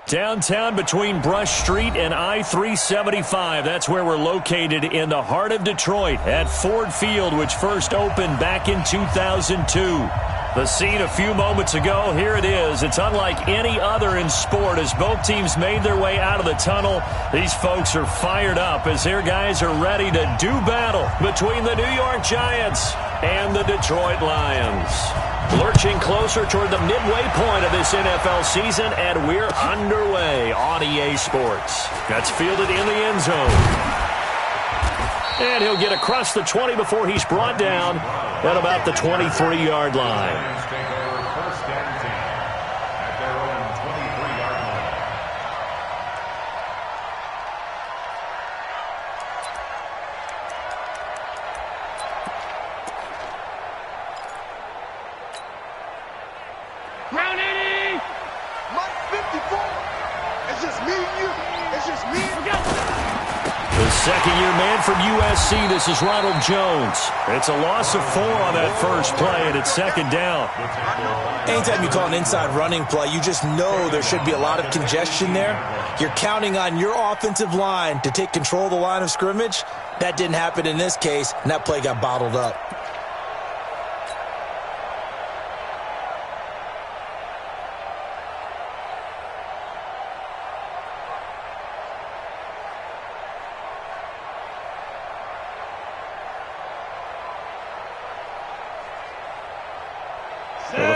Downtown between Brush Street and I-375. That's where we're located in the heart of Detroit at Ford Field, which first opened back in 2002. The scene a few moments ago, here it is. It's unlike any other in sport as both teams made their way out of the tunnel. These folks are fired up as their guys are ready to do battle between the New York Giants and the Detroit Lions. Lurching closer toward the midway point of this NFL season, and we're underway on EA Sports. That's fielded in the end zone. And he'll get across the 20 before he's brought down at about the 23-yard line. Second-year man from USC, this is Ronald Jones. It's a loss of 4 on that first play, and it's second down. Anytime you call an inside running play, you just know there should be a lot of congestion there. You're counting on your offensive line to take control of the line of scrimmage. That didn't happen in this case, and that play got bottled up.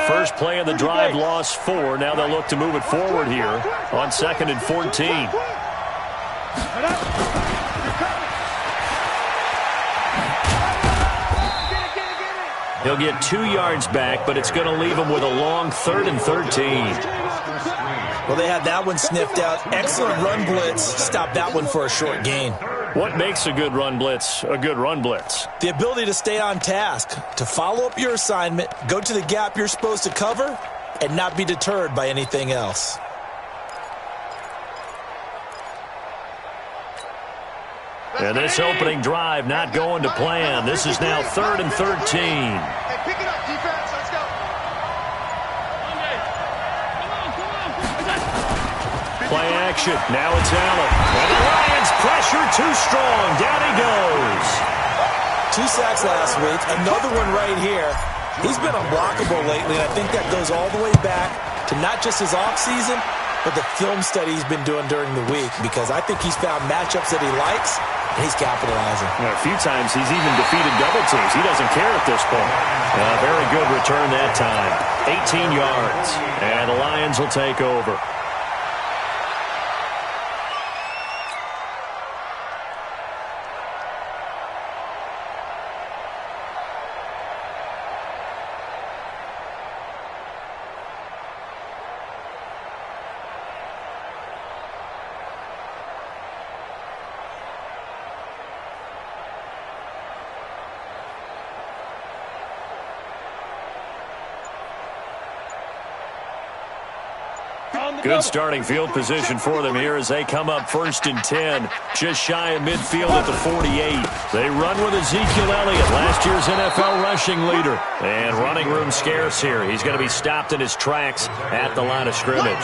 First play of the drive, lost 4. Now they'll look to move it forward here on 2nd and 14. He'll get 2 yards back, but it's going to leave him with a long 3rd and 13. Well, they had that one sniffed out. Excellent run blitz. Stopped that one for a short gain. What makes a good run blitz a good run blitz? The ability to stay on task, to follow up your assignment, go to the gap you're supposed to cover, and not be deterred by anything else. And this opening drive not going to plan. This is now 3rd and 13. Hey, pick it up, defense. Let's go. Play action. Now it's Allen. And the Lions pressure too strong. Down he goes. 2 sacks last week. Another one right here. He's been unblockable lately, and I think that goes all the way back to not just his offseason, but the film study he's been doing during the week, because I think he's found matchups that he likes, and he's capitalizing. A few times he's even defeated double teams. He doesn't care at this point. Very good return that time. 18 yards. And the Lions will take over. Good starting field position for them here as they come up 1st and 10, just shy of midfield at the 48. They run with Ezekiel Elliott, last year's NFL rushing leader. And running room scarce here. He's going to be stopped in his tracks at the line of scrimmage.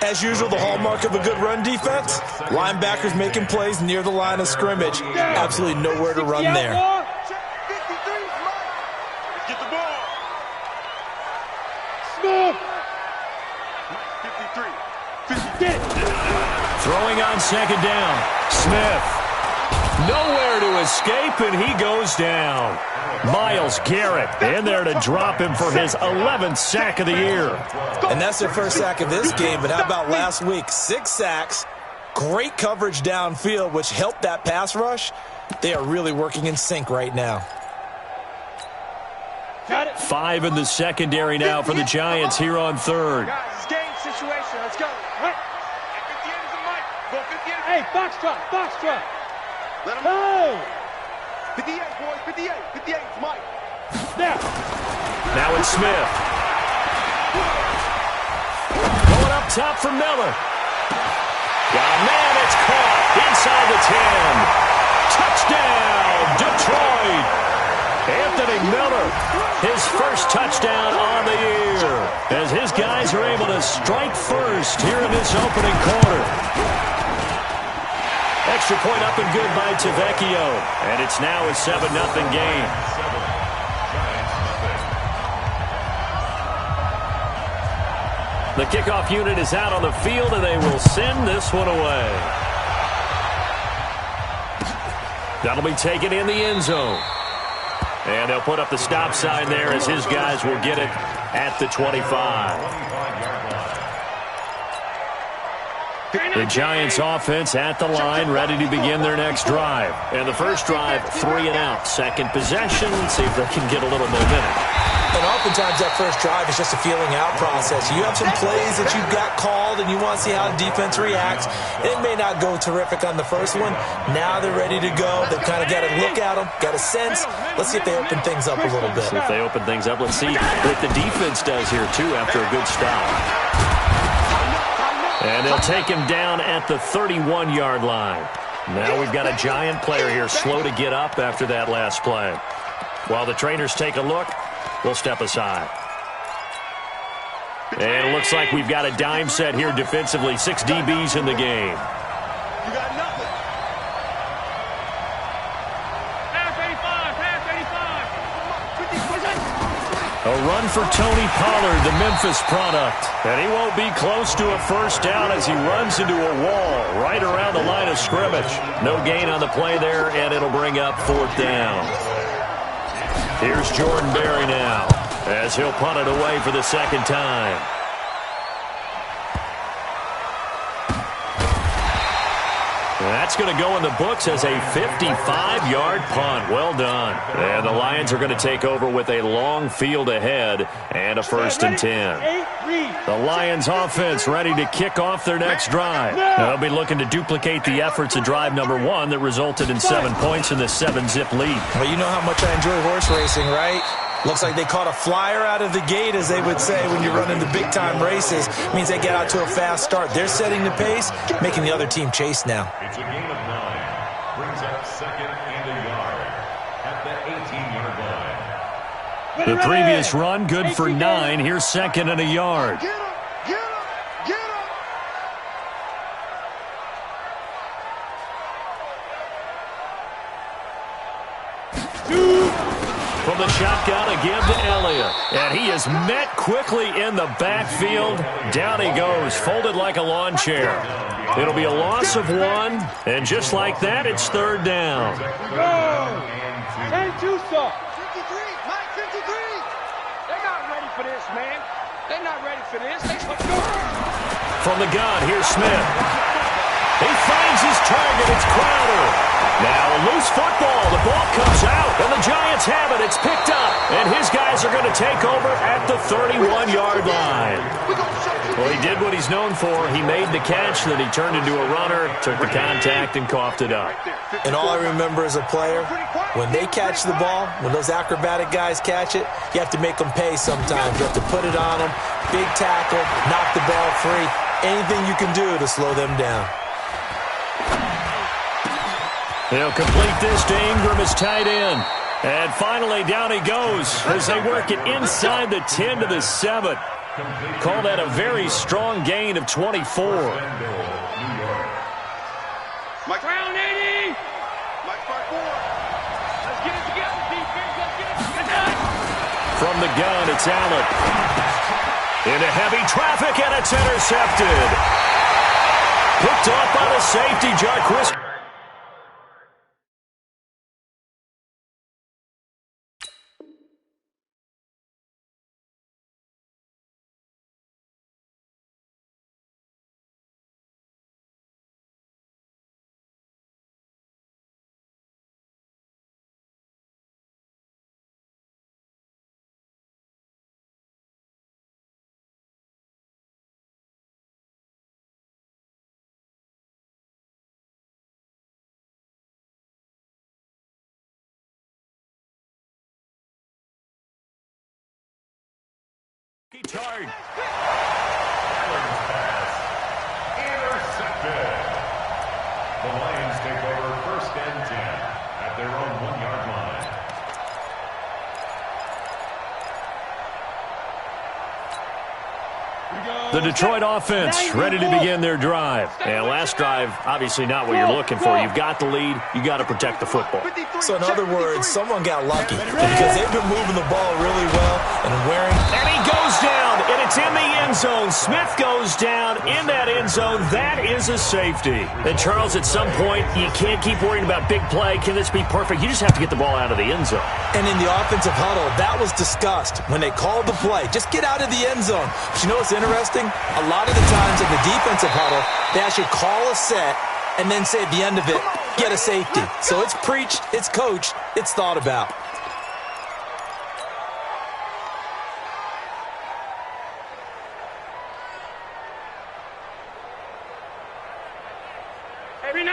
As usual, the hallmark of a good run defense, linebackers making plays near the line of scrimmage. Absolutely nowhere to run there. Get the ball. Smith. 53. 50. Throwing on 2nd down. Smith. Nowhere to escape, and he goes down. Myles Garrett in there to drop him for his 11th sack of the year. And that's their first sack of this game, but how about last week? 6 sacks, great coverage downfield, which helped that pass rush. They are really working in sync right now. 5 in the secondary now for the Giants here on 3rd. Guys, it's game situation. Let's go. Right. 58 is a mic. Go 58. Hey, box truck. Let him go. 58, boys. 58. 58 is Mike. There. Now it's Smith. Going up top for Miller. Got a man. It's caught inside the 10. Touchdown, Detroit. Anthony Miller, his first touchdown on the year, as his guys are able to strike first here in this opening quarter. Extra point up and good by Tavecchio, and it's now a 7-0 game. The kickoff unit is out on the field, and they will send this one away. That'll be taken in the end zone. And they'll put up the stop sign there as his guys will get it at the 25. The Giants offense at the line, ready to begin their next drive. And the first drive, 3 and out. Second possession, let's see if they can get a little momentum. And oftentimes that first drive is just a feeling out process. You have some plays that you've got called and you want to see how the defense reacts. It may not go terrific on the first one. Now they're ready to go. They've kind of got to look at them, got a sense. Let's see if they open things up a little bit. If they open things up, let's see what the defense does here, too, after a good stop. And they'll take him down at the 31-yard line. Now we've got a Giant player here slow to get up after that last play. While the trainers take a look, we'll step aside. And it looks like we've got a dime set here defensively. 6 DBs in the game. You got nothing. Pass 85, pass 85. A run for Tony Pollard, the Memphis product. And he won't be close to a first down as he runs into a wall right around the line of scrimmage. No gain on the play there, and it'll bring up 4th down. Here's Jordan Berry now, as he'll punt it away for the second time. That's going to go in the books as a 55-yard punt. Well done. And the Lions are going to take over with a long field ahead and a 1st and 10. The Lions offense ready to kick off their next drive. They'll be looking to duplicate the efforts of drive number 1 that resulted in 7 points in the 7-zip lead. Well, you know how much I enjoy horse racing, right? Looks like they caught a flyer out of the gate, as they would say when you're running the big-time races. It means they get out to a fast start. They're setting the pace, making the other team chase now. It's a gain of 9. Brings up 2nd and a yard at the 18-yard line. The previous run, good for 9. Here's 2nd and a yard. Get him, get him, get him. From the shotgun, again to Elliott. And he is met quickly in the backfield. Down he goes, folded like a lawn chair. It'll be a loss of 1, and just like that, it's 3rd down. Go! 10-2, sir. 53, Mike, 53. They're not ready for this, man. They're not ready for this. Let's go. From the gun, here's Smith. He finds his target. It's Crowder. Now a loose football. The ball comes out, and the Giants have it. It's picked up, and his guys are going to take over at the 31-yard line. Well, he did what he's known for. He made the catch, then he turned into a runner, took the contact, and coughed it up. And all I remember as a player, when they catch the ball, when those acrobatic guys catch it, you have to make them pay sometimes. You have to put it on them, big tackle, knock the ball free. Anything you can do to slow them down. They'll complete this to Ingram as tight end. And finally, down he goes as they work it inside the 10 to the 7. Call that a very strong gain of 24. Mike, round 80. Mike, part 4. Let's get it together, defense. Let's get it together. From the gun, it's Allen. Into heavy traffic, and it's intercepted. Picked off by the safety, Jarquez. Charge. Intercepted. The Lions take over 1st and 10 at their own 1-yard line. The Detroit offense ready to begin their drive. And last drive, obviously not what you're looking for. You've got the lead. You got to protect the football. So in other words, someone got lucky because they've been moving the ball really well and wearing. And he goes down, and it's in the end zone. Smith goes down in that end zone. That is a safety. And Charles, at some point, you can't keep worrying about big play. Can this be perfect? You just have to get the ball out of the end zone. And in the offensive huddle, that was discussed when they called the play. Just get out of the end zone. But you know what's interesting? A lot of the times in the defensive huddle, they actually call a set and then say at the end of it, get a safety. So it's preached, it's coached, it's thought about.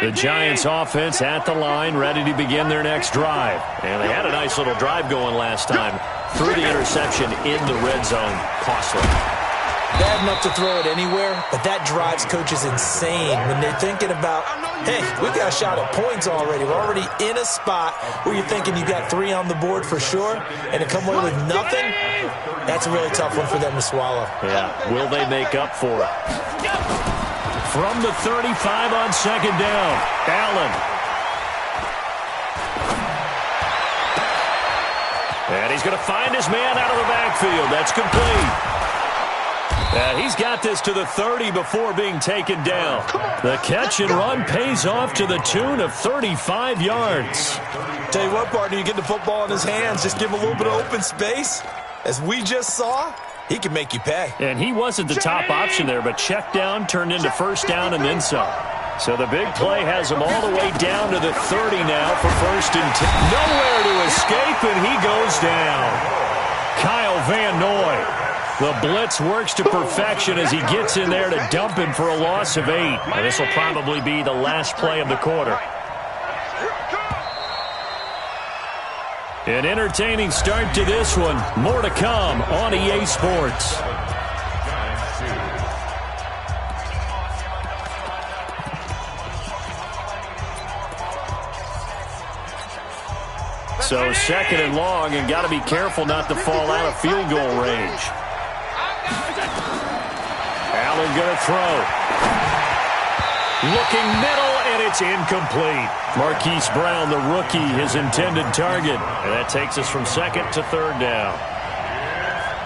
The Giants offense at the line, ready to begin their next drive. And they had a nice little drive going last time. Threw the interception in the red zone. Costly. Bad enough to throw it anywhere, but that drives coaches insane when they're thinking about, hey, we've got a shot at points already. We're already in a spot where you're thinking you got 3 on the board for sure, and to come away with nothing, that's a really tough one for them to swallow. Yeah, will they make up for it? From the 35 on second down, Allen. And he's going to find his man out of the backfield. That's complete. And he's got this to the 30 before being taken down. The catch and run pays off to the tune of 35 yards. Tell you what, partner, you get the football in his hands, just give him a little bit of open space. As we just saw, he can make you pay. And he wasn't the top option there, but check down turned into first down and then some. So the big play has him all the way down to the 30 now for first and 10. Nowhere to escape, and he goes down. Kyle Van Noy. The blitz works to perfection as he gets in there to dump him for a loss of 8. And this will probably be the last play of the quarter. An entertaining start to this one. More to come on EA Sports. So second and long, and got to be careful not to fall out of field goal range. Allen going to throw. Looking middle, and it's incomplete. Marquise Brown, the rookie, his intended target. And that takes us from second to third down.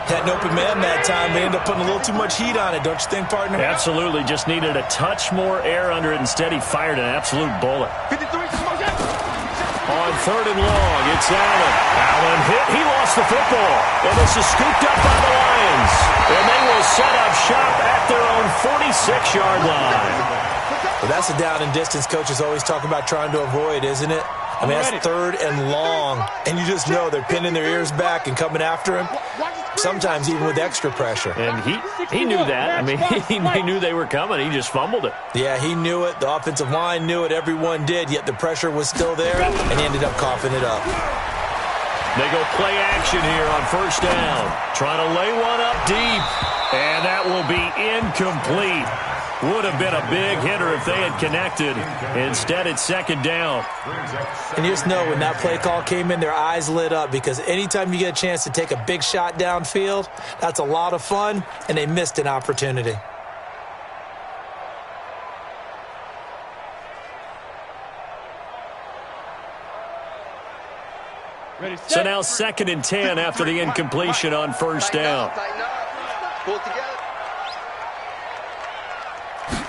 Had an open man that time. They ended up putting a little too much heat on it, don't you think, partner? Absolutely. Just needed a touch more air under it. Instead, he fired an absolute bullet. 53, On third and long, it's Allen. Allen hit. He lost the football. And this is scooped up by the Lions. And they will set up shop at their own 46-yard line. Well, that's a down and distance coaches always talk about trying to avoid, isn't it? I mean, that's third and long. And you just know they're pinning their ears back and coming after him. Sometimes even with extra pressure. And he knew that. I mean, he knew they were coming. He just fumbled it. Yeah, he knew it. The offensive line knew it. Everyone did. Yet the pressure was still there, and he ended up coughing it up. They go play action here on first down. Trying to lay one up deep. And that will be incomplete. Would have been a big hitter if they had connected. Instead, it's second down. And you just know when that play call came in, their eyes lit up because anytime you get a chance to take a big shot downfield, that's a lot of fun, and they missed an opportunity. So now second and 10 after the incompletion on first down. Pull together.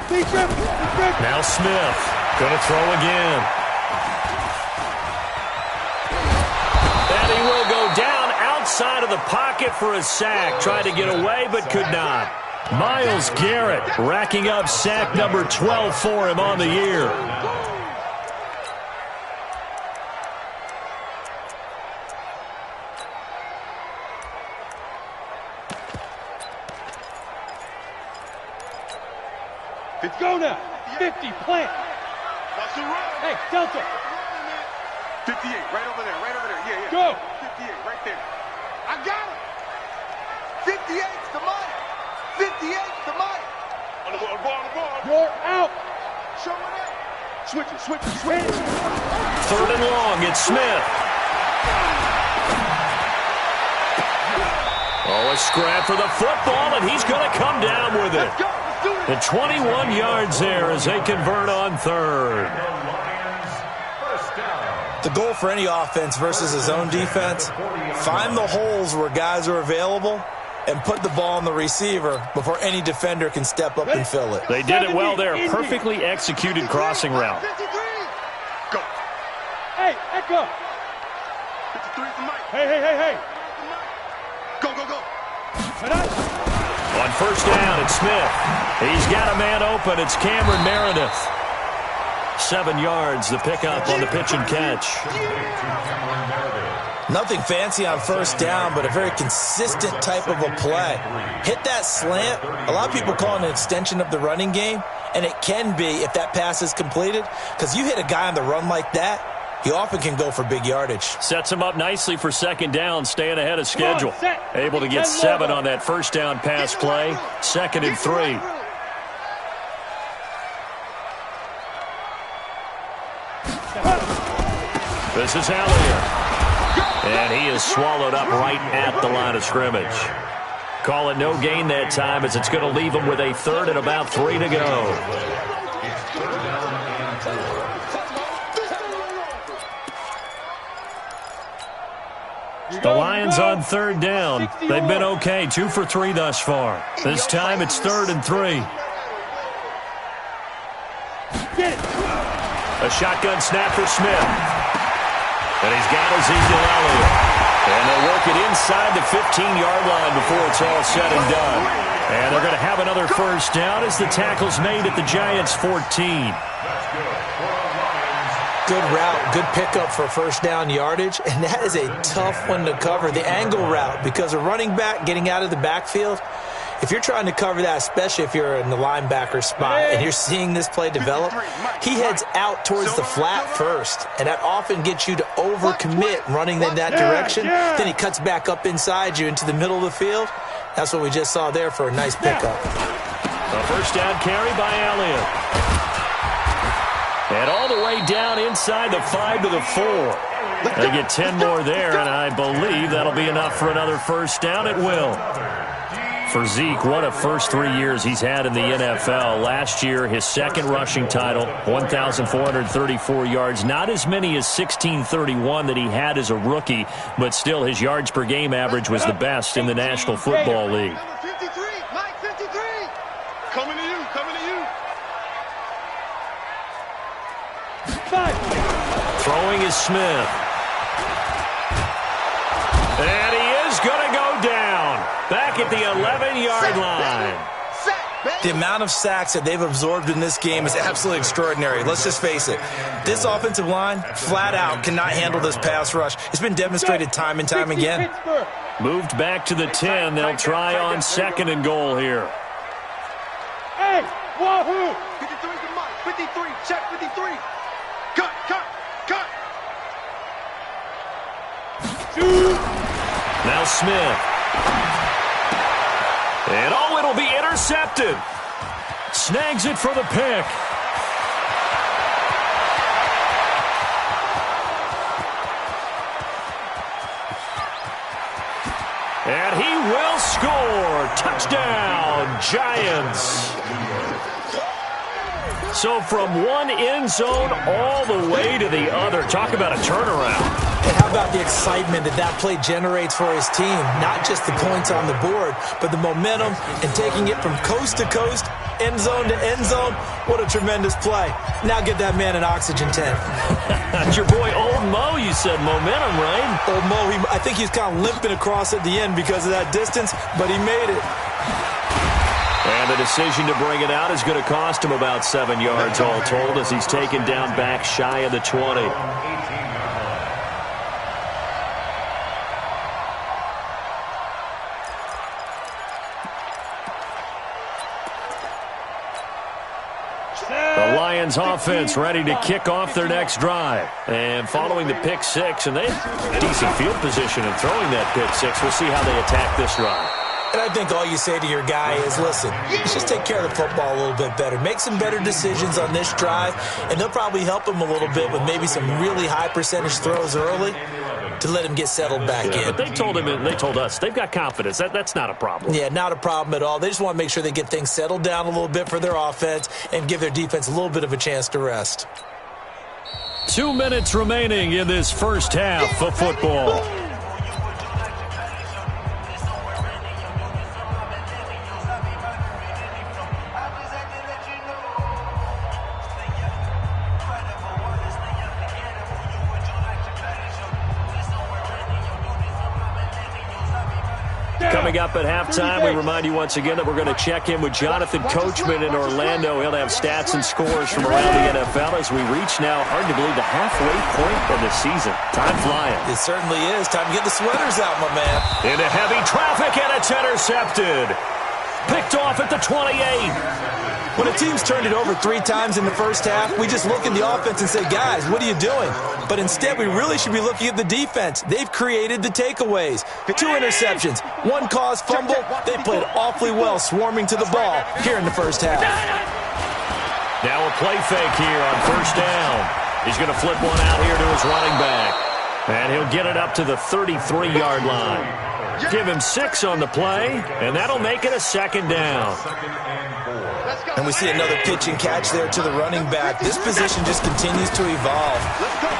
Now Smith going to throw again. And he will go down outside of the pocket for a sack. Tried to get away but could not. Myles Garrett racking up sack number 12 for him on the year. Let's go now. 50, plant. Hey, Delta. 58, right over there, Yeah. Go. 58, right there. I got it. 58's the money. 58's the money. On the ball. You're out. Show me that. Switch it. Third and long, it's Smith. Oh, a scrap for the football, and he's going to come down with it. And 21 yards there as they convert on third. The goal for any offense versus his own defense, find the holes where guys are available and put the ball on the receiver before any defender can step up and fill it. They did it well there. Perfectly executed crossing route. Go. Hey, Echo. 53 for Mike. Hey. Go. On first down, it's Smith. He's got a man open. It's Cameron Meredith. 7 yards, the pickup on the pitch and catch. Nothing fancy on first down, but a very consistent type of a play. Hit that slant. A lot of people call it an extension of the running game, and it can be if that pass is completed, because you hit a guy on the run like that, he often can go for big yardage. Sets him up nicely for second down, staying ahead of schedule. Able to get 7 on that first down pass play. 2nd and 3. This is Elliott. And he is swallowed up right at the line of scrimmage. Call it no gain that time as it's going to leave him with a 3rd and about 3 to go. The Lions on 3rd down. They've been okay, 2 for 3 thus far. This time it's 3rd and 3. A shotgun snap for Smith. And he's got Ezekiel Elliott. And they'll work it inside the 15-yard line before it's all said and done. And they're going to have another first down as the tackle's made at the Giants' 14. Good route, good pickup for first down yardage, and that is a tough one to cover, the angle route, because a running back getting out of the backfield, if you're trying to cover that, especially if you're in the linebacker spot and you're seeing this play develop, he heads out towards the flat first, and that often gets you to overcommit running in that direction. Then he cuts back up inside you into the middle of the field. That's what we just saw there for a nice pickup. A first down carry by Elliott. And all the way down inside the 5 to the 4. They get 10 more there, and I believe that'll be enough for another first down. It will. For Zeke, what a first 3 years he's had in the NFL. Last year, his 2nd rushing title, 1,434 yards. Not as many as 1,631 that he had as a rookie, but still his yards per game average was the best in the National Football League. Number 53, Mike 53. Coming to you. Throwing is Smith. And he is going to go down. Back at the 11-yard line. The amount of sacks that they've absorbed in this game is absolutely extraordinary. Let's just face it. This offensive line, flat out, cannot handle this pass rush. It's been demonstrated time and time again. Moved back to the 10. They'll try on 2nd and goal here. Hey, wahoo! 53 to Mike. 53, check 53. Cut. Now Smith. And it'll be intercepted. Snags it for the pick. And he will score. Touchdown, Giants. So from one end zone all the way to the other. Talk about a turnaround. And how about the excitement that play generates for his team? Not just the points on the board, but the momentum and taking it from coast to coast, end zone to end zone. What a tremendous play. Now get that man an oxygen tank. That's your boy Old Mo, you said. Momentum, right? Old Mo, I think he's kind of limping across at the end because of that distance, but he made it. And the decision to bring it out is going to cost him about 7 yards all told as he's taken down back shy of the 20. The Lions offense ready to kick off their next drive. And following the pick six, and they have decent field position in throwing that pick six. We'll see how they attack this drive. And I think all you say to your guy is, listen, let's just take care of the football a little bit better. Make some better decisions on this drive, and they'll probably help him a little bit with maybe some really high percentage throws early to let him get settled back in. But they told him, and they told us, they've got confidence. That's not a problem. Yeah, not a problem at all. They just want to make sure they get things settled down a little bit for their offense and give their defense a little bit of a chance to rest. 2 minutes remaining in this first half of football. Coming up at halftime, we remind you once again that we're going to check in with Jonathan Coachman in Orlando. He'll have stats and scores from around the NFL as we reach now, hard to believe, the halfway point of the season. Time flying. It certainly is. Time to get the sweaters out, my man. Into heavy traffic, and it's intercepted. Picked off at the 28. When a team's turned it over 3 times in the first half, we just look at the offense and say, guys, what are you doing? But instead, we really should be looking at the defense. They've created the takeaways. 2 interceptions, 1 caused fumble. They played awfully well swarming to the ball here in the first half. Now a play fake here on first down. He's going to flip one out here to his running back. And he'll get it up to the 33-yard line. Give him 6 on the play, and that'll make it a second down. And we see another pitch and catch there to the running back. This position just continues to evolve.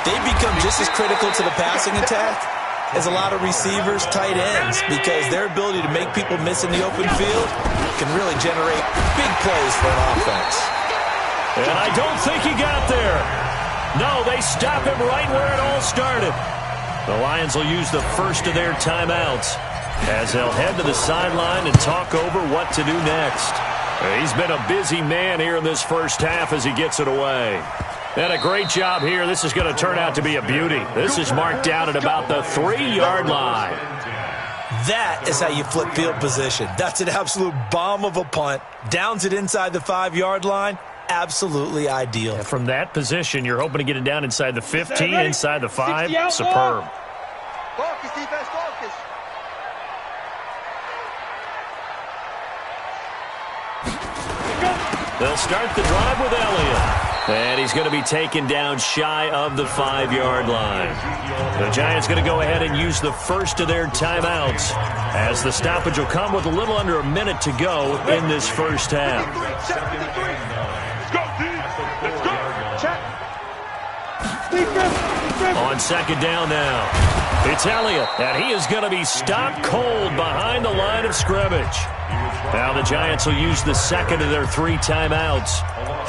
They become just as critical to the passing attack as a lot of receivers, tight ends, because their ability to make people miss in the open field can really generate big plays for an offense. And I don't think he got there. No, they stop him right where it all started. The Lions will use the first of their timeouts as they'll head to the sideline and talk over what to do next. He's been a busy man here in this first half as he gets it away. And a great job here. This is going to turn out to be a beauty. This is marked out at about the 3-yard line. That is how you flip field position. That's an absolute bomb of a punt. Downs it inside the 5-yard line. Absolutely ideal. And from that position, you're hoping to get it down inside the 15, inside the 5. Superb. Focus, defense, focus. They'll start the drive with Elliott. And he's going to be taken down shy of the 5-yard line. The Giants going to go ahead and use the first of their timeouts as the stoppage will come with a little under a minute to go in this first half. On second down now, it's Elliott, and he is going to be stopped cold behind the line of scrimmage. Now the Giants will use the second of their 3 timeouts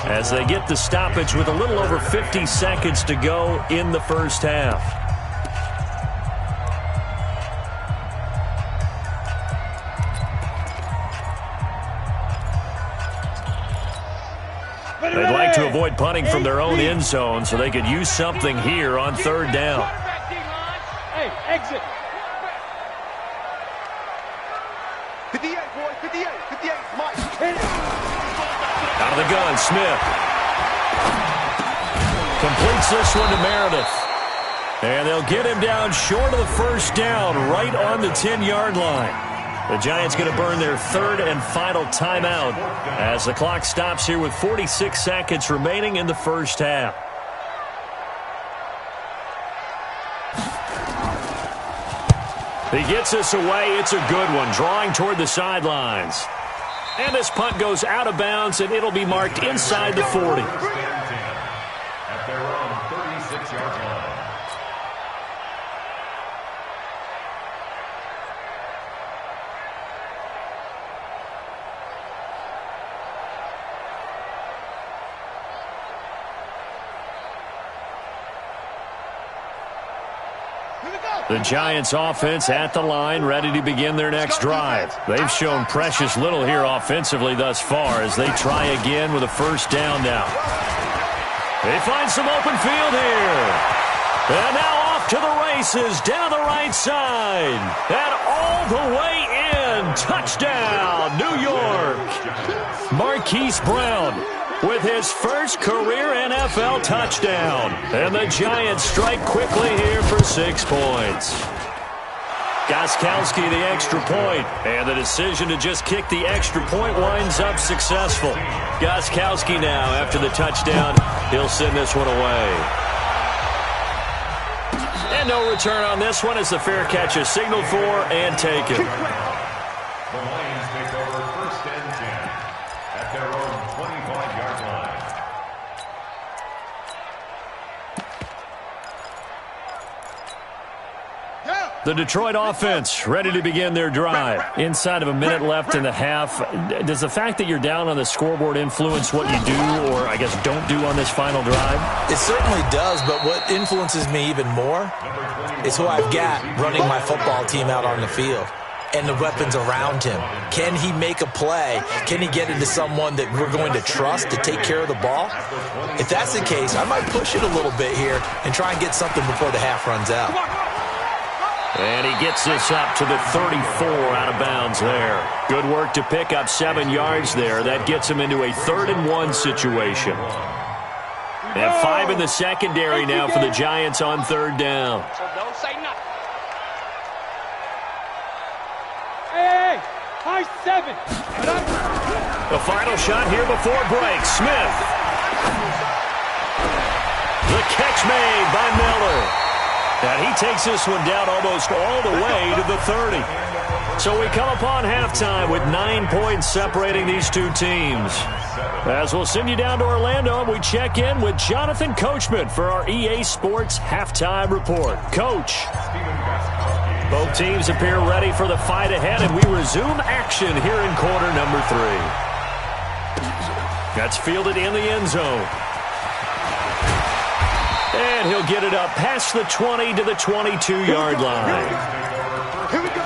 as they get the stoppage with a little over 50 seconds to go in the first half. They'd like to avoid punting from their own end zone so they could use something here on third down. Hey, exit. 58, boy, 58, 58, Mike. Out of the gun, Smith. Completes this one to Meredith. And they'll get him down short of the first down, right on the 10-yard line. The Giants going to burn their third and final timeout as the clock stops here with 46 seconds remaining in the first half. He gets this away. It's a good one, drawing toward the sidelines. And this punt goes out of bounds, and it'll be marked inside the 40. At their own 36-yard line. The Giants offense at the line, ready to begin their next drive. They've shown precious little here offensively thus far as they try again with a first down now. They find some open field here. And now off to the races down the right side. And all the way in. Touchdown, New York. Marquise Brown with his first career NFL touchdown. And the Giants strike quickly here for 6 points. Gostkowski the extra point, and the decision to just kick the extra point winds up successful. Gostkowski now, after the touchdown, he'll send this one away. And no return on this one as the fair catch is signaled for and taken. The Lions take over 1st and 10 at their own 25-yard line. The Detroit offense ready to begin their drive. Inside of a minute left in the half, does the fact that you're down on the scoreboard influence what you do or, I guess, don't do on this final drive? It certainly does, but what influences me even more is who I've got running my football team out on the field and the weapons around him. Can he make a play? Can he get into someone that we're going to trust to take care of the ball? If that's the case, I might push it a little bit here and try and get something before the half runs out. And he gets this up to the 34 out of bounds there. Good work to pick up 7 yards there. That gets him into a 3rd and 1 situation. And 5 in the secondary now for the Giants on 3rd down. So don't say nothing. Hey, high 7. The final shot here before break. Smith. The catch made by Miller. And he takes this one down almost all the way to the 30. So we come upon halftime with 9 points separating these two teams. As we'll send you down to Orlando, and we check in with Jonathan Coachman for our EA Sports Halftime Report. Coach. Both teams appear ready for the fight ahead, and we resume action here in quarter number 3. That's fielded in the end zone. And he'll get it up past the 20 to the 22-yard line. Here we go.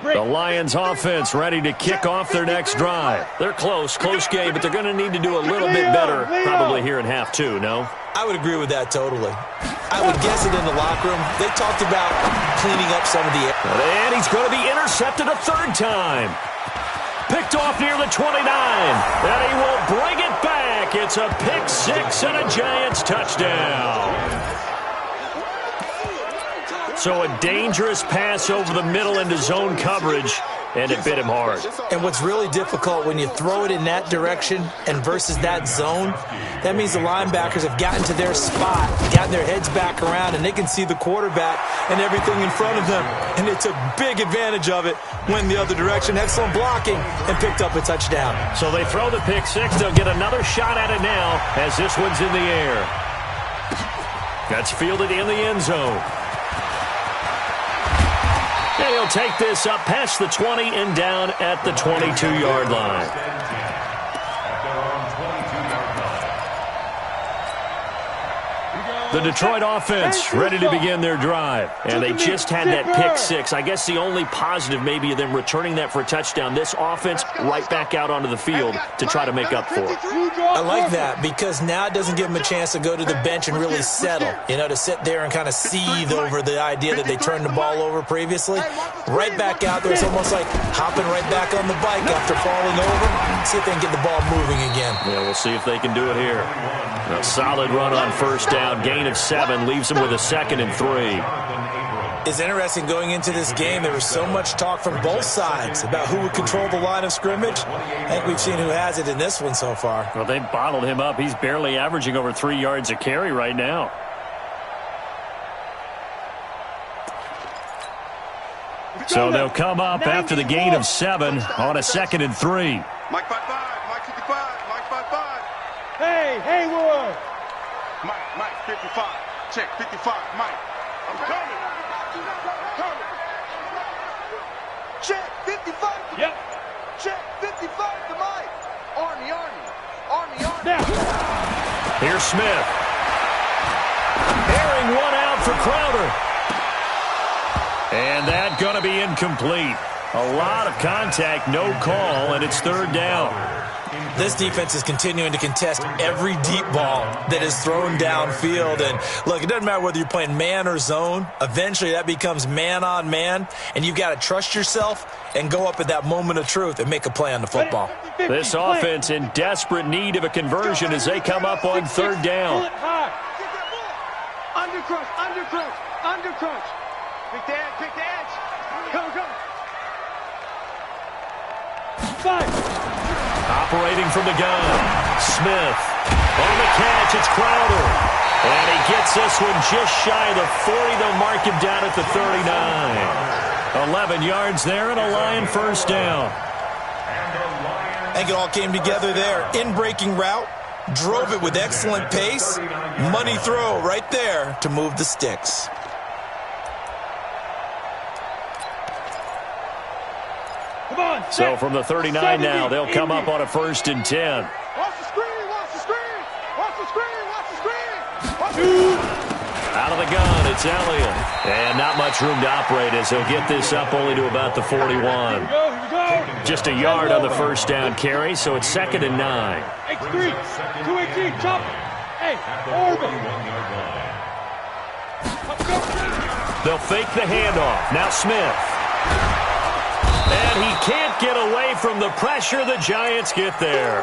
The Lions offense ready to kick off their next drive. They're close game, but they're going to need to do a little bit better probably here in half 2, no? I would agree with that totally. I would guess it in the locker room. They talked about cleaning up some of the... And he's going to be intercepted a 3rd time. Picked off near the 29. And he will bring it back. It's a pick 6 and a Giants touchdown. So a dangerous pass over the middle into zone coverage, and it bit him hard. And what's really difficult when you throw it in that direction and versus that zone, that means the linebackers have gotten to their spot, gotten their heads back around, and they can see the quarterback and everything in front of them. And they took big advantage of it, went the other direction, had some blocking, and picked up a touchdown. So they throw the pick 6. They'll get another shot at it now as this one's in the air. That's fielded in the end zone. And he'll take this up past the 20 and down at the 22-yard line. The Detroit offense ready to begin their drive. And they just had that pick 6. I guess the only positive maybe of them returning that for a touchdown. This offense right back out onto the field to try to make up for it. I like that because now it doesn't give them a chance to go to the bench and really settle. You know, to sit there and kind of seethe over the idea that they turned the ball over previously. Right back out there. It's almost like hopping right back on the bike after falling over. See if they can get the ball moving again. Yeah, we'll see if they can do it here. A solid run on 1st down. Gain of 7 leaves them with a 2nd and 3. It's interesting going into this game. There was so much talk from both sides about who would control the line of scrimmage. I think we've seen who has it in this one so far. Well, they bottled him up. He's barely averaging over 3 yards a carry right now. So they'll come up after the gain of 7 on a 2nd and 3. Mike 5-5, Mike 55, Mike 5-5. Hey, Haywood. Mike 55. Check 55, Mike. I'm coming. Check 55. Yep. Check 55 to Mike. Army. Now. Here's Smith. Airing one out for Crowder. And that going to be incomplete. A lot of contact, no call, and it's 3rd down. This defense is continuing to contest every deep ball that is thrown downfield. And look, it doesn't matter whether you're playing man or zone. Eventually that becomes man on man, and you've got to trust yourself and go up at that moment of truth and make a play on the football. This offense in desperate need of a conversion as they come up on third down. Under crunch, under crunch, under crunch. Pick the edge, pick the edge. Go, go. 5. Operating from the gun, Smith. On the catch, it's Crowder. And he gets this one just shy of the 40. They'll mark him down at the 39. 11 yards there and a Lion first down. I think it all came together there. In-breaking route, drove it with excellent pace. Money throw right there to move the sticks. So from the 39 now, they'll come up on a 1st and 10. Watch the screen, watch the screen, watch the screen, watch the screen. Watch the Out of the gun, it's Elliott. And not much room to operate as he'll get this up only to about the 41. Here we go. Just a yard on the first down carry, so it's 2nd and 9. H3, 218, chop. Hey, orbit. They'll fake the handoff. Now Smith. And he can't get away from the pressure. The Giants get there.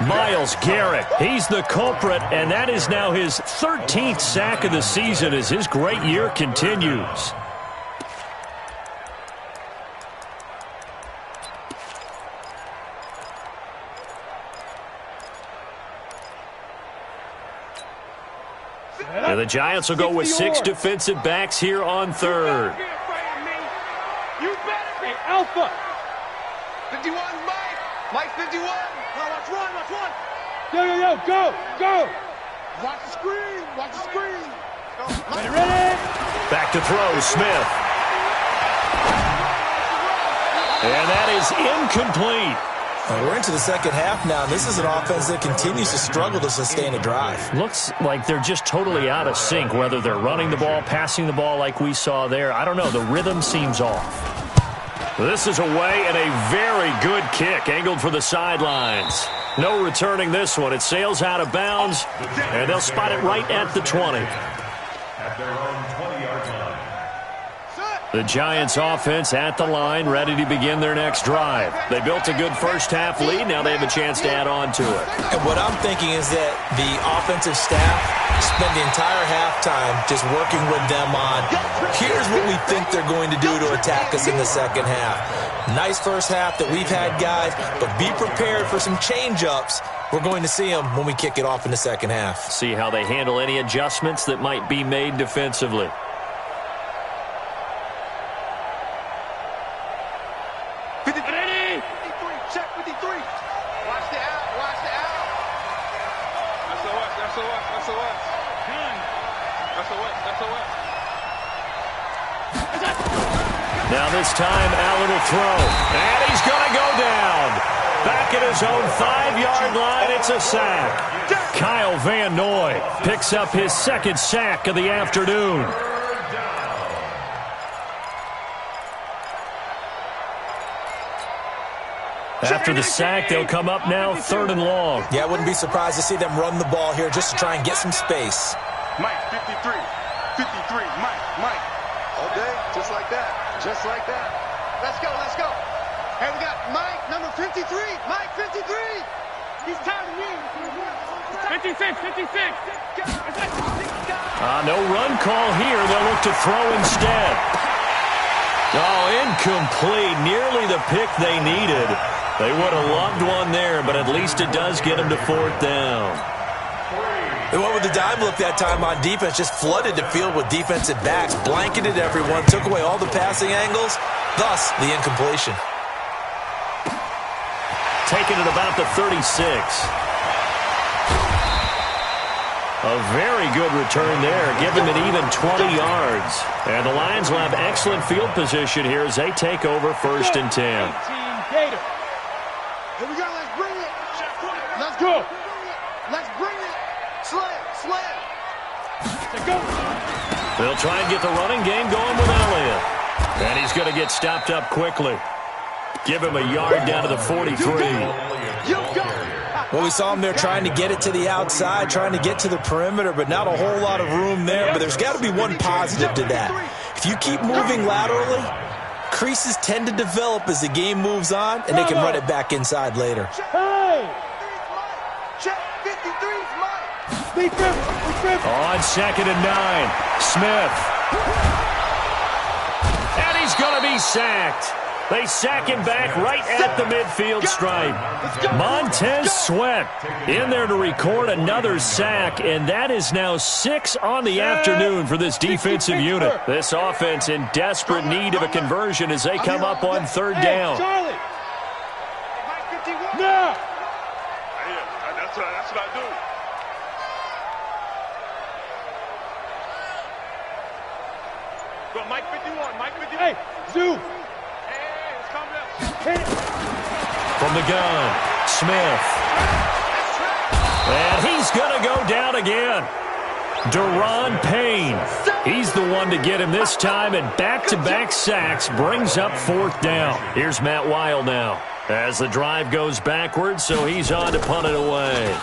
Myles Garrett, he's the culprit, and that is now his 13th sack of the season as his great year continues. And the Giants will go with 6 defensive backs here on third. Alpha. 51, Mike. Mike 51. Now watch one, watch one. Yo, go, go. Watch the screen, watch the screen. Ready? Back to throw, Smith. And that is incomplete. We're into the second half now. This is an offense that continues to struggle to sustain a drive. Looks like they're just totally out of sync, whether they're running the ball, passing the ball like we saw there. I don't know. The rhythm seems off. This is away and a very good kick, angled for the sidelines. No returning this one. It sails out of bounds, and they'll spot it right at the 20. At their own 20-yard line. The Giants offense at the line, ready to begin their next drive. They built a good first half lead. Now they have a chance to add on to it. And what I'm thinking is that the offensive staff spend the entire halftime just working with them on, here's what we think they're going to do to attack us in the second half. Nice first half that we've had, guys, but be prepared for some change-ups. We're going to see them when we kick it off in the second half. See how they handle any adjustments that might be made defensively. Now this time, Allen will throw. And he's going to go down. Back at his own 5-yard line, it's a sack. Kyle Van Noy picks up his 2nd sack of the afternoon. After the sack, they'll come up now 3rd and long. Yeah, I wouldn't be surprised to see them run the ball here just to try and get some space. Mike, 53. 53, Mike. All day, just like that. Just like that. Let's go, let's go. Hey, we got Mike, number 53. Mike, 53. He's tired of me. 56, 56. No run call here. They'll look to throw instead. Oh, incomplete. Nearly the pick they needed. They would have loved one there, but at least it does get them to 4th down. They went with the dime look that time on defense, just flooded the field with defensive backs, blanketed everyone, took away all the passing angles, thus the incompletion. Taken at about the 36. A very good return there. Give him an even 20 yards. And the Lions will have excellent field position here as they take over 1st and 10. Here we go, let's bring it. Let's go. Let's bring it. Slam. They'll try and get the running game going with Elliott. And he's going to get stopped up quickly. Give him a yard down to the 43. You go. Well, we saw him there trying to get it to the outside, trying to get to the perimeter, but not a whole lot of room there. But there's got to be one positive to that. If you keep moving laterally, creases tend to develop as the game moves on, and they can run it back inside later. On 2nd and 9, Smith. And he's going to be sacked. They sack him back right at the midfield stripe. Montez Sweat in there to record another sack, and that is now 6 on the afternoon for this defensive unit. This offense in desperate need of a conversion as they come up on 3rd down. Charlie. No. That's what I do. Go, Mike 51, Mike 51. Hey, Zoo. From the gun, Smith. And he's going to go down again. Deron Payne. He's the one to get him this time, and back-to-back sacks brings up 4th down. Here's Matt Weil now as the drive goes backwards, so he's on to punt it away.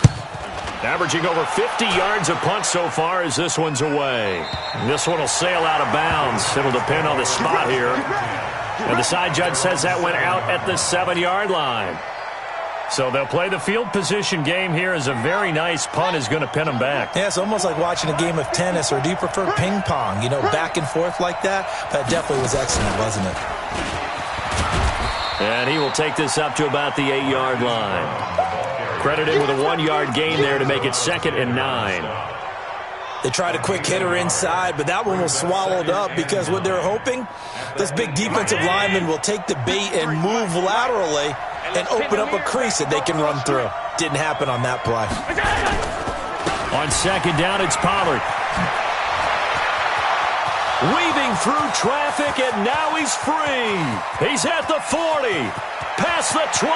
Averaging over 50 yards a punt so far as this one's away. And this one will sail out of bounds. It'll depend on the spot here. And the side judge says that went out at the 7-yard line. So they'll play the field position game here as a very nice punt is going to pin them back. Yeah, it's almost like watching a game of tennis, or do you prefer ping pong? You know, back and forth like that? That definitely was excellent, wasn't it? And he will take this up to about the 8-yard line. Credited with a 1-yard gain there to make it 2nd and 9. They tried a quick hitter inside, but that one was swallowed up because what they're hoping, this big defensive lineman will take the bait and move laterally and open up a crease that they can run through. Didn't happen on that play. On 2nd down, it's Pollard. Weaving through traffic, and now he's free. He's at the 40, past the 20.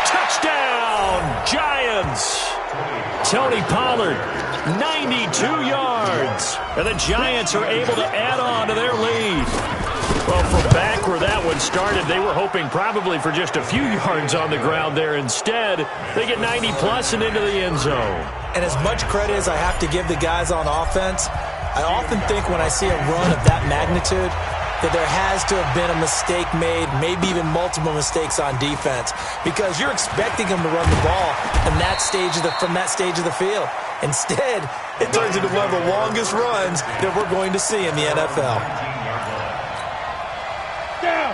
Touchdown, Giants. Tony Pollard, 92 yards. And the Giants are able to add on to their lead. Well, from back where that one started, they were hoping probably for just a few yards on the ground there. Instead, they get 90-plus and into the end zone. And as much credit as I have to give the guys on offense, I often think when I see a run of that magnitude that there has to have been a mistake made, maybe even multiple mistakes on defense, because you're expecting them to run the ball from that stage of the field. Instead, it turns into one of the longest runs that we're going to see in the NFL.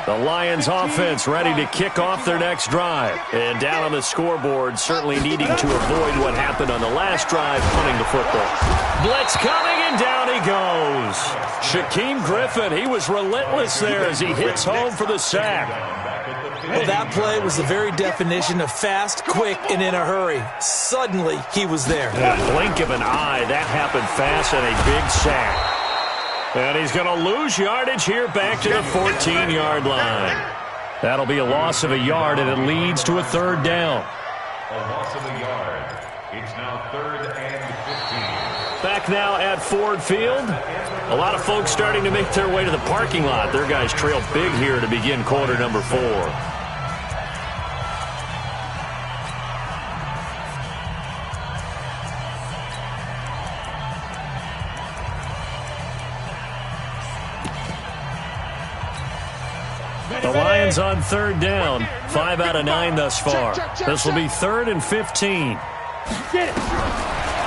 The Lions offense ready to kick off their next drive. And down on the scoreboard, certainly needing to avoid what happened on the last drive, punting the football. Blitz coming, and down he goes. Shaquem Griffin, he was relentless there as he hits home for the sack. Well, that play was the very definition of fast, quick, and in a hurry. Suddenly, he was there. In a blink of an eye, that happened fast, and a big sack. And he's going to lose yardage here back to the 14-yard line. That'll be a loss of a yard, and it leads to a 3rd down. A loss of a yard. It's now 3rd and 15. Back now at Ford Field. A lot of folks starting to make their way to the parking lot. Their guys trail big here to begin quarter number 4. The Lions on 3rd down. 5 out of 9 thus far. This will be 3rd and 15.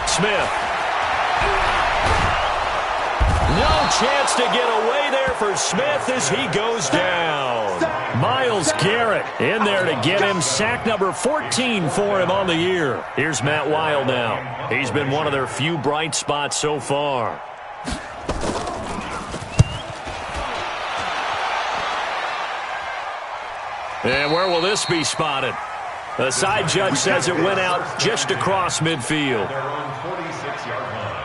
Smith. No chance to get away there for Smith as he goes down. Myles Garrett in there to get him. Sack number 14 for him on the year. Here's Matt Weil now. He's been one of their few bright spots so far. And where will this be spotted? The side judge says it went out just across midfield. Their own 46-yard line.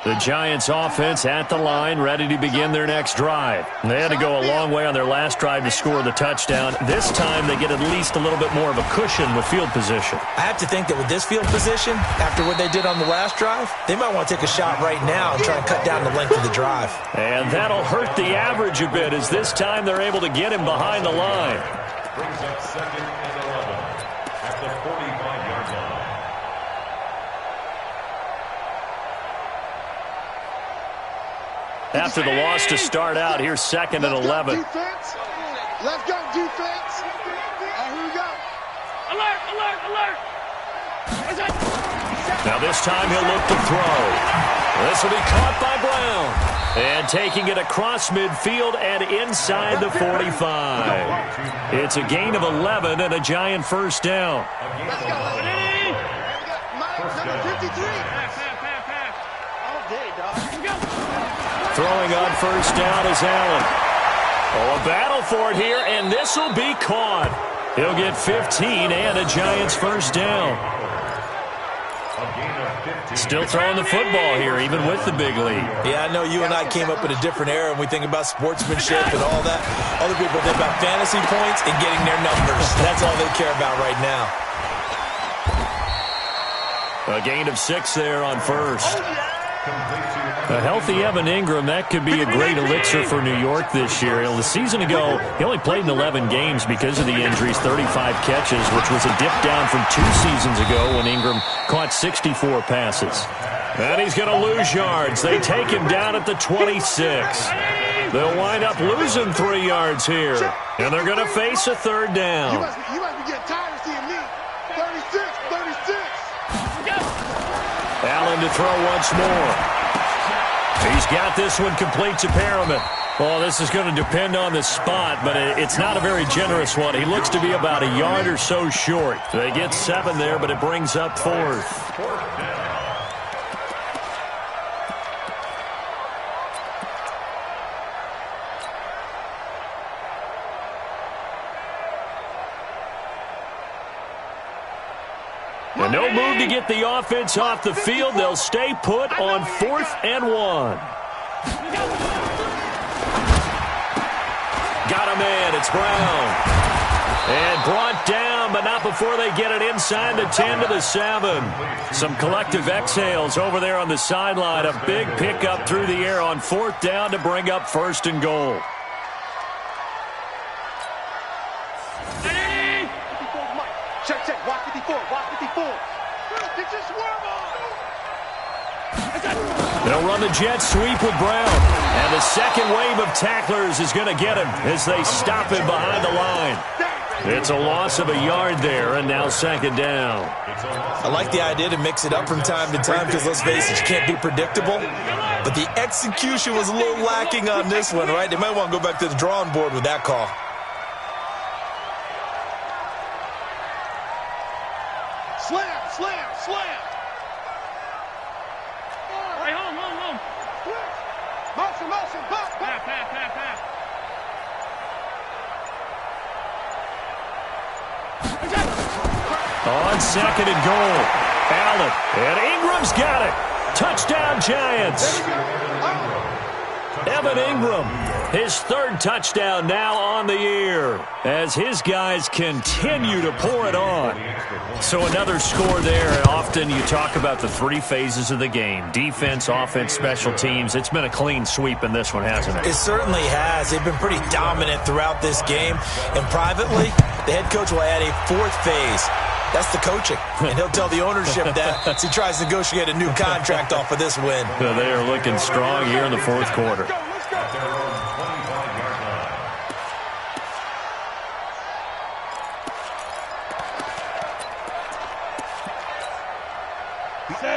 The Giants offense at the line, ready to begin their next drive. They had to go a long way on their last drive to score the touchdown. This time they get at least a little bit more of a cushion with field position. I have to think that with this field position, after what they did on the last drive, they might want to take a shot right now and try and cut down the length of the drive. And that'll hurt the average a bit as this time they're able to get him behind the line. Brings up 2nd and 11. the 45-yard line. After the loss to start out, here's 2nd and 11. Let's go, defense. Here we go. Alert, alert, alert. Now this time he'll look to throw. This will be caught by Brown. And taking it across midfield and inside the 45. It's a gain of 11 and a giant first down. Let's go. Number 53. All day, dog. Throwing on first down is Allen. Oh, a battle for it here, and this will be caught. He'll get 15 and a Giants first down. Still throwing the football here, even with the big lead. Yeah, I know you and I came up in a different era, and we think about sportsmanship and all that. Other people think about fantasy points and getting their numbers. That's all they care about right now. A gain of 6 there on first. A healthy Evan Ingram, that could be a great elixir for New York this year. The season ago, he only played in 11 games because of the injuries, 35 catches, which was a dip down from 2 seasons ago when Ingram caught 64 passes. And he's going to lose yards. They take him down at the 26. They'll wind up losing 3 yards here. And they're going to face a third down. You must be getting tired of seeing me. 36, 36. Allen to throw once more. He's got this one complete to Perriman. Well, this is going to depend on the spot, but it's not a very generous one. He looks to be about a yard or so short. They get 7 there, but it brings up 4th. And no move to get the offense off the field. They'll stay put on 4th and 1. Got a man. It's Brown. And brought down, but not before they get it inside the 10 to the 7. Some collective exhales over there on the sideline. A big pickup through the air on 4th down to bring up 1st and goal. Check, check. Watch 54. Watch 54. Get your swerve on. They'll run the jet sweep with Brown. And the second wave of tacklers is going to get him as they stop him behind the line. It's a loss of a yard there, and now 2nd down. I like the idea to mix it up from time to time because, let's face it, you can't be predictable. But the execution was a little lacking on this one, right? They might want to go back to the drawing board with that call. Slam, slam, slam. All right, home. Motion, pass. On 2nd and goal, Allen, and Ingram's got it. Touchdown, Giants. Evan Ingram, his 3rd touchdown now on the year as his guys continue to pour it on. So another score there, and often you talk about the 3 phases of the game. Defense, offense, special teams. It's been a clean sweep in this one, hasn't it? It certainly has. They've been pretty dominant throughout this game. And privately, the head coach will add a 4th phase. That's the coaching. And he'll tell the ownership that as he tries to negotiate a new contract off of this win. They are looking strong here in the 4th quarter.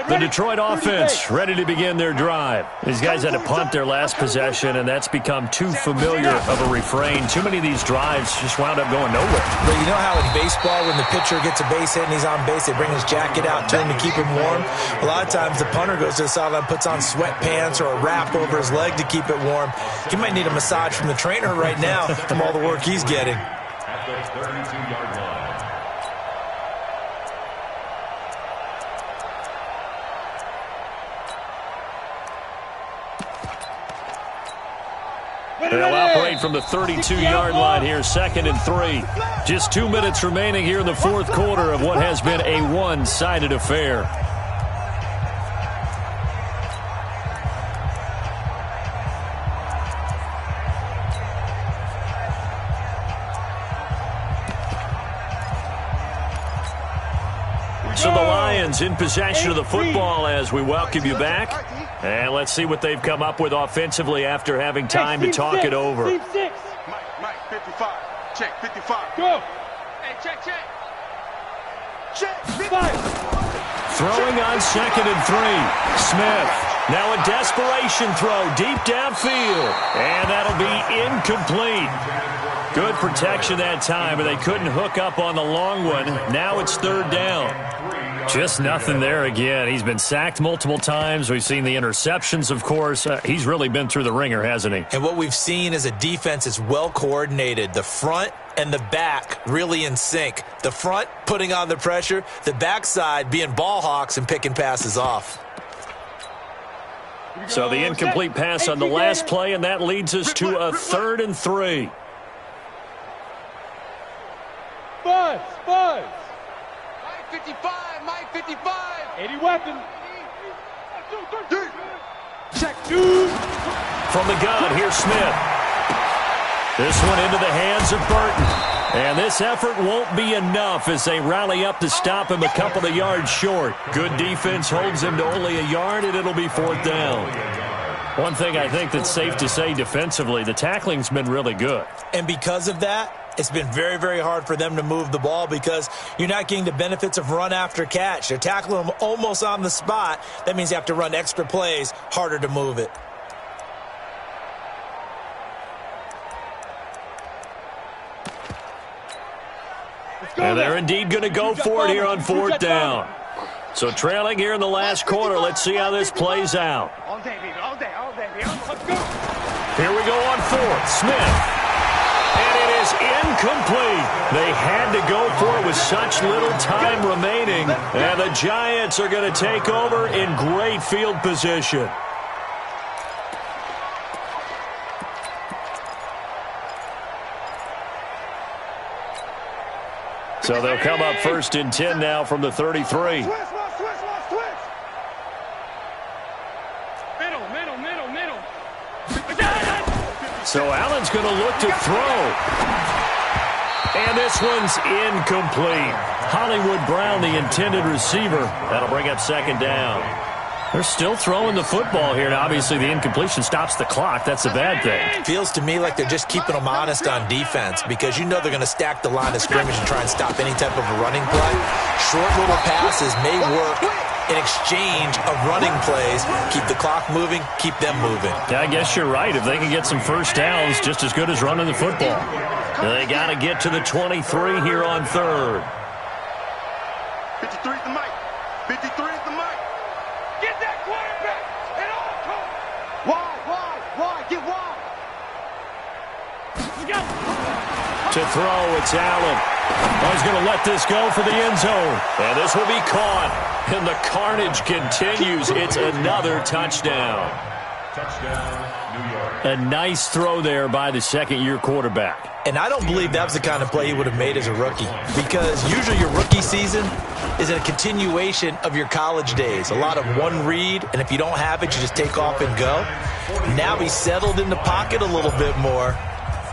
The Detroit offense ready to begin their drive. These guys had to punt their last possession, and that's become too familiar of a refrain. Too many of these drives just wound up going nowhere. But you know how in baseball, when the pitcher gets a base hit and he's on base, they bring his jacket out to him to keep him warm? A lot of times the punter goes to the sideline, puts on sweatpants or a wrap over his leg to keep it warm. He might need a massage from the trainer right now from all the work he's getting. At the 32-yard line. They'll operate from the 32-yard line here, 2nd and 3. Just 2 minutes remaining here in the 4th quarter of what has been a one-sided affair. So the Lions in possession of the football as we welcome you back. And let's see what they've come up with offensively after having time to talk it over. Mike, 55. Check, 55. Go. Hey, check. Check. Throwing on 2nd and 3. Smith. Now a desperation throw deep downfield. And that'll be incomplete. Good protection that time, but they couldn't hook up on the long one. Now it's 3rd down. Just nothing there again. He's been sacked multiple times. We've seen the interceptions, of course. He's really been through the ringer, hasn't he? And what we've seen is a defense that's well coordinated. The front and the back really in sync. The front putting on the pressure. The backside being ball hawks and picking passes off. So the incomplete pass on the last play, and that leads us to a 3rd and 3. Buzz. Mike 55. Mike 55. 80 weapon. Check. From the gun, here's Smith. This one into the hands of Burton. And this effort won't be enough as they rally up to stop him a couple of yards short. Good defense holds him to only a yard, and it'll be 4th down. One thing I think that's safe to say defensively, the tackling's been really good. And because of that, it's been very, very hard for them to move the ball because you're not getting the benefits of run after catch. They're tackling them almost on the spot. That means you have to run extra plays, harder to move it. And they're indeed going to go for it here on 4th down. So trailing here in the last quarter, let's see how this plays out. All day, baby. All day. Let's go. Here we go on 4th. Smith. And it is incomplete. They had to go for it with such little time remaining. And the Giants are going to take over in great field position. So they'll come up 1st and 10 now from the 33. Middle. So Allen's going to look to throw. And this one's incomplete. Hollywood Brown, the intended receiver. That'll bring up 2nd down. They're still throwing the football here. Now, obviously, the incompletion stops the clock. That's a bad thing. Feels to me like they're just keeping them honest on defense because you know they're going to stack the line of scrimmage and try and stop any type of a running play. Short little passes may work in exchange of running plays. Keep the clock moving, keep them moving. Yeah, I guess you're right. If they can get some first downs, just as good as running the football. They got to get to the 23 here on 3rd. 53 is the mic. 53 is the mic. Get that quarterback and all come. Wide. Get wide. Let's go. To throw, it's Allen. He's going to let this go for the end zone. And this will be caught. And the carnage continues. It's another touchdown. Touchdown, New York. A nice throw there by the second-year quarterback. And I don't believe that was the kind of play he would have made as a rookie because usually your rookie season is a continuation of your college days. A lot of one read, and if you don't have it, you just take off and go. Now he's settled in the pocket a little bit more,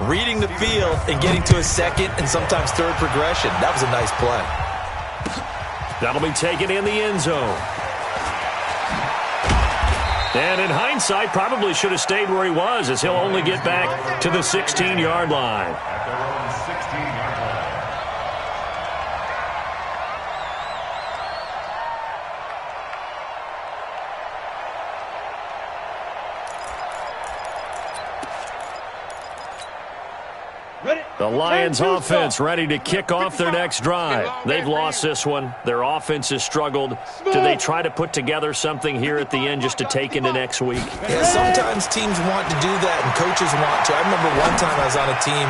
reading the field and getting to his 2nd and sometimes 3rd progression. That was a nice play. That'll be taken in the end zone. And in hindsight, probably should have stayed where he was as he'll only get back to the 16-yard line. At their own 16-yard line. The Lions offense ready to kick off their next drive. They've lost this one. Their offense has struggled. Do they try to put together something here at the end just to take into next week? Yeah, sometimes teams want to do that and coaches want to. I remember one time I was on a team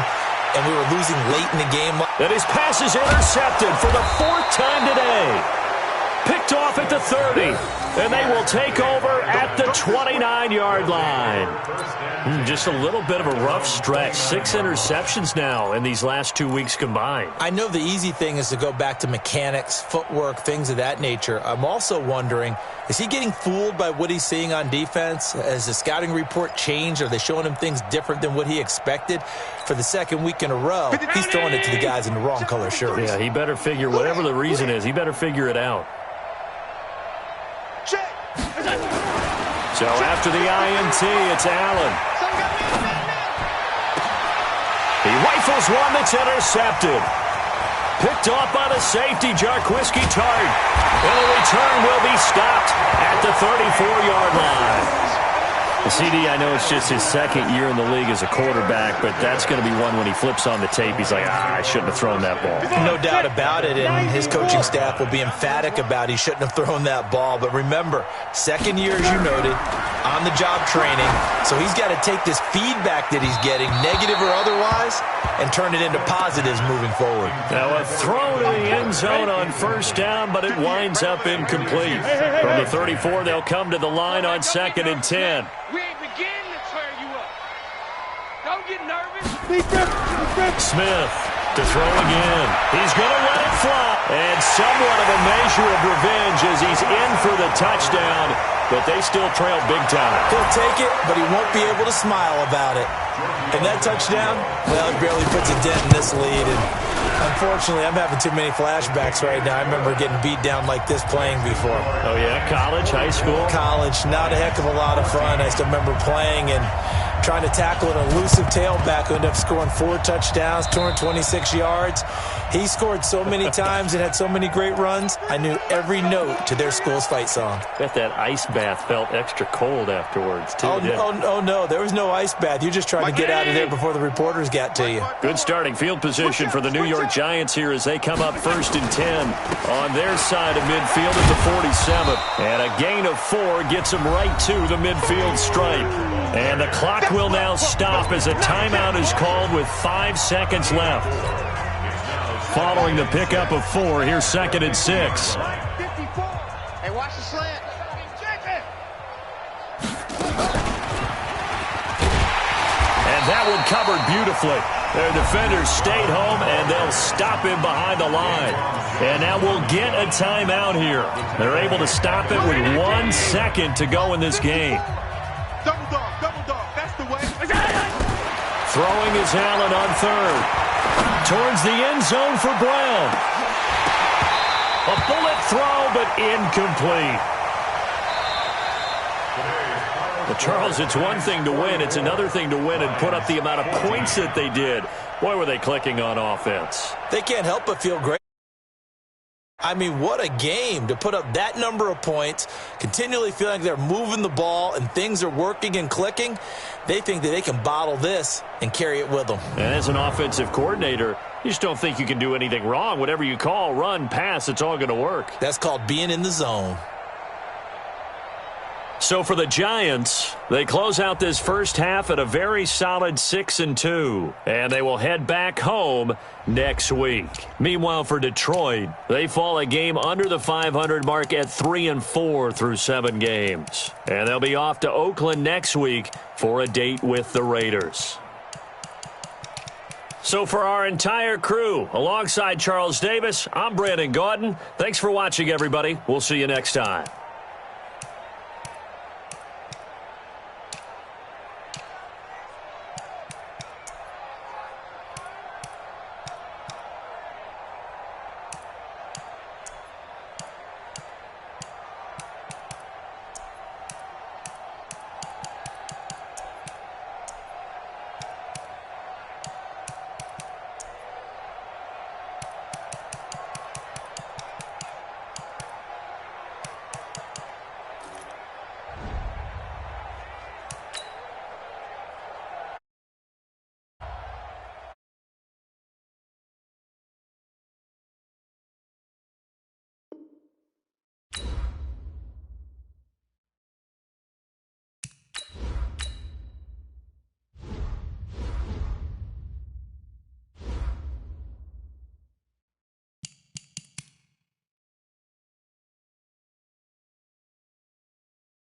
and we were losing late in the game. And his pass is intercepted for the 4th time today. Picked off at the 30. And they will take over at the 29-yard line. Just a little bit of a rough stretch. 6 interceptions now in these last 2 weeks combined. I know the easy thing is to go back to mechanics, footwork, things of that nature. I'm also wondering, is he getting fooled by what he's seeing on defense? Has the scouting report changed? Are they showing him things different than what he expected? For the second week in a row, he's throwing it to the guys in the wrong color shirts. Yeah, he better figure, whatever the reason is, he better figure it out. So after the INT, it's Allen. He rifles one that's intercepted. Picked off by the safety, Jarquiski Tart. And the return will be stopped at the 34-yard line. The CD, I know it's just his second year in the league as a quarterback, but that's going to be one when he flips on the tape. He's like, I shouldn't have thrown that ball. No doubt about it, and his coaching staff will be emphatic about he shouldn't have thrown that ball. But remember, second year, as you noted, on-the-job training, so he's got to take this feedback that he's getting, negative or otherwise, and turn it into positives moving forward. Now a throw to the end zone on first down, but it winds up incomplete. From the 34, they'll come to the line on 2nd and 10. We ain't beginning to tear you up. Don't get nervous. Smith to throw again. He's going to let it fly. And somewhat of a measure of revenge as he's in for the touchdown, but they still trail big time. He'll take it, but he won't be able to smile about it. And that touchdown, well, it barely puts a dent in this lead. And unfortunately, I'm having too many flashbacks right now. I remember getting beat down like this playing before. Oh, yeah? College, high school? College, not a heck of a lot of fun. I still remember playing and trying to tackle an elusive tailback who ended up scoring 4 touchdowns, 226 yards. He scored so many times and had so many great runs, I knew every note to their school's fight song. Bet that ice bath felt extra cold afterwards, too. Oh, no, there was no ice bath. You're just trying to get out of there before the reporters got to you. Good starting field position for the New York Giants here as they come up 1st and 10 on their side of midfield at the 47. And a gain of 4 gets them right to the midfield stripe. And the clock will now stop as a timeout is called with 5 seconds left. Following the pickup of 4, here's 2nd and 6. 54. Hey, watch the slant. And that one covered beautifully. Their defenders stayed home, and they'll stop him behind the line. And now we'll get a timeout here. They're able to stop it with 1 second to go in this game. Double dog, that's the way. Throwing is Allen on 3rd. Towards the end zone for Brown. A bullet throw, but incomplete. Well, Charles, it's one thing to win. It's another thing to win and put up the amount of points that they did. Boy, were they clicking on offense. They can't help but feel great. I mean, what a game to put up that number of points, continually feeling like they're moving the ball and things are working and clicking. They think that they can bottle this and carry it with them. And as an offensive coordinator, you just don't think you can do anything wrong. Whatever you call, run, pass, it's all going to work. That's called being in the zone. So for the Giants, they close out this first half at a very solid 6-2, and they will head back home next week. Meanwhile, for Detroit, they fall a game under the 500 mark at 3-4 through 7 games. And they'll be off to Oakland next week for a date with the Raiders. So for our entire crew, alongside Charles Davis, I'm Brandon Gaudin. Thanks for watching, everybody. We'll see you next time.